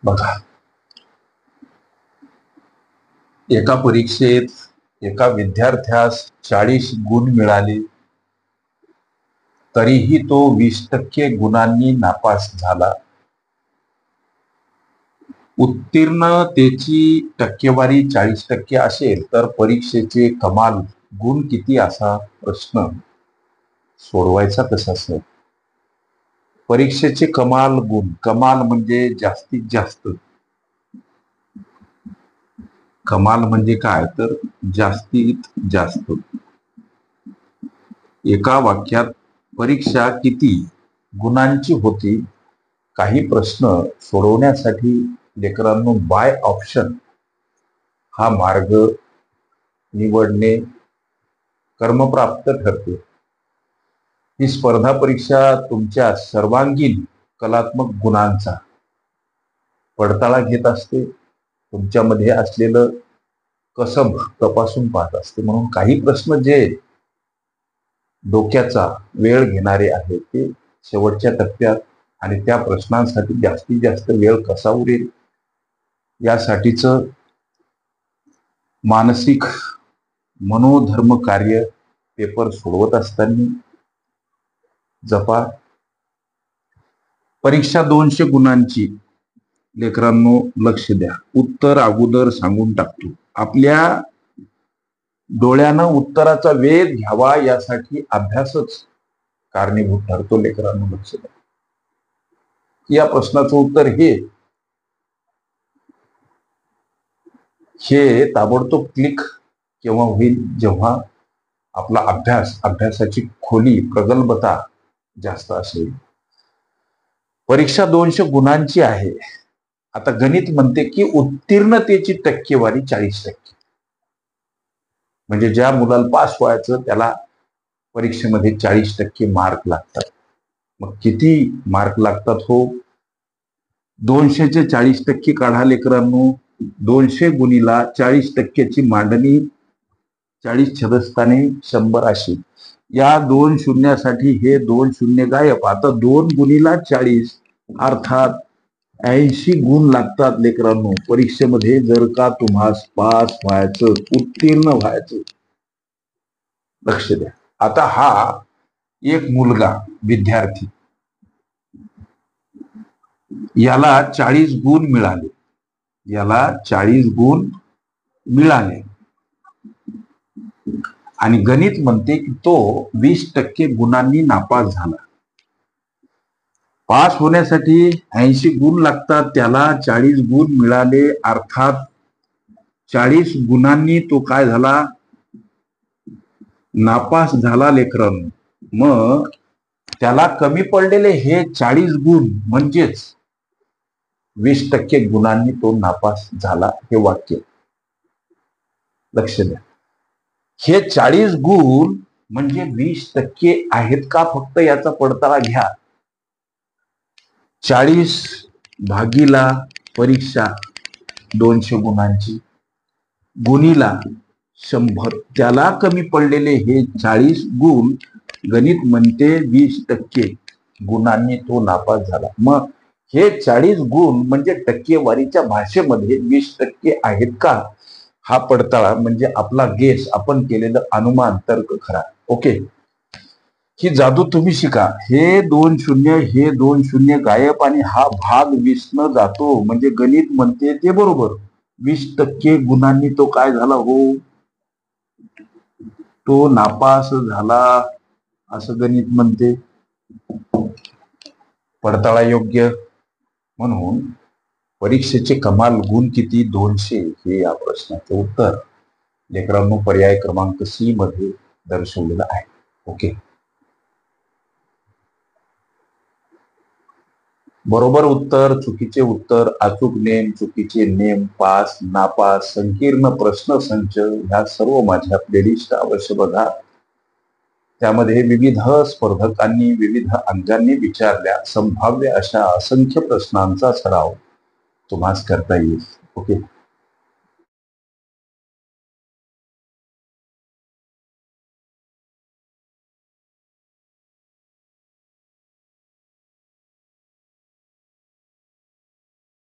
बघा, एका परीक्षेत एका विद्यार्थ्यास 40 गुण मिळाले, तरीही तो 20% गुणांनी नापास झाला. उत्तीर्णतेची टक्केवारी 40% असेल तर परीक्षेचे कमाल गुण किती असा प्रश्न सोडवायचा कसा सर? परीक्षेचे कमाल गुण, कमाल म्हणजे जास्तीत जास्त. कमाल म्हणजे काय तर जास्तीत जास्त. एका वाक्यात परीक्षा किती गुणांची होती? काही प्रश्न सोडवण्यासाठी लेकरांनो बाय ऑप्शन हा मार्ग निवडणे कर्मप्राप्त ठरते. ही स्पर्धा परीक्षा तुमच्या सर्वांगीण कलात्मक गुणांचा पडताळा घेत असते, तुमच्यामध्ये असलेलं कसब तपासून पाहत असते. म्हणून काही प्रश्न जे डोक्याचा वेळ घेणारे आहेत ते शेवटच्या टप्प्यात, आणि त्या प्रश्नांसाठी जास्तीत जास्त वेळ कसा उरेल यासाठीच मानसिक मनोधर्म कार्य पेपर सोडवत असताना जपा. परीक्षा 200 गुणांची. लेकरांनो लक्ष द्या, उत्तर अगोदर सांगून टाकतो. आपल्या डोळ्यानं उत्तराचा वेध घ्यावा यासाठी अभ्यासच कारणीभूत ठरतो. लेकरांनो लक्ष द्या, या प्रश्नाचं उत्तर हे ताबडतोब क्लिक केव्हा होईल? जेव्हा आपला अभ्यासाची खोली प्रगल्भता जास्त असेल. परीक्षा 200 गुणांची आहे. आता गणित म्हणते की उत्तीर्णतेची टक्केवारी 40%. म्हणजे ज्या मुलाला पास व्हायचं त्याला परीक्षेमध्ये 40% मार्क लागतात. मग किती मार्क लागतात हो? 200चे 40% काढा लेकरांनो. 200 गुणीला 40%ची मांडणी 40 छदस्थाने 100 अशी. या 2 शून्यासाठी हे 2 शून्य गायब. आता 2 गुणीला 40 अर्थात 80 गुण लागतात लेकरांनो परीक्षेमध्ये, जर का तुम्हाला पास व्हायचं, उत्तीर्ण व्हायचं. लक्ष द्या. आता हा एक मुलगा विद्यार्थी, याला 40 गुण मिळाले, आणि गणित म्हणते की तो 20% गुणांनी नापास झाला. पास होण्यासाठी 80 गुण लागतात, त्याला 40 गुण मिळाले, अर्थात 40 गुणांनी तो काय झाला? नापास झाला लेकरांनो. मग त्याला कमी पडलेले हे 40 गुण म्हणजेच 20% गुणांनी तो नापास झाला. हे वाक्य लक्ष द्या. हे 40 गुण म्हणजे 20% आहेत का फक्त याचा पडताळा घ्या. 40 भागीला परीक्षा 200 गुणांची गुणीला 100, त्याला कमी पडलेले हे 40 गुण, गणित म्हणते 20% गुणांनी तो नापास झाला. मग हे 40 गुण म्हणजे टक्केवारीच्या भाषेमध्ये 20% आहेत का हा पडताळा, म्हणजे आपला गेस, आपण केलेलं अनुमान, तर्क खरा. ओके, ही जादू तुम्ही शिका. हे 2 शून्य गायब आणि हा भाग 20 न जातो, म्हणजे गणित म्हणते ते बरोबर. 20% गुणांनी तो काय झाला हो? तो नापास झाला असं गणित म्हणते. पडताळा योग्य. म्हणून परीक्षेचे कमाल गुण किती? 200 हे या प्रश्नाचं उत्तर लेकरांनो पर्याय क्रमांक सी मध्ये दर्शवलेलं आहे. ओके, बरोबर उत्तर, चुकीचे उत्तर, अचूक नेम, चुकीचे नेम, पास, नापास, संकीर्ण प्रश्न संच, ह्या सर्व माझ्या प्लेलिस्ट अवश्य बघा. त्यामध्ये विविध स्पर्धकांनी विविध अंगांनी विचारल्या संभाव्य अशा असंख्य प्रश्नांचा सराव तुम्हाला करता येईल. ओके.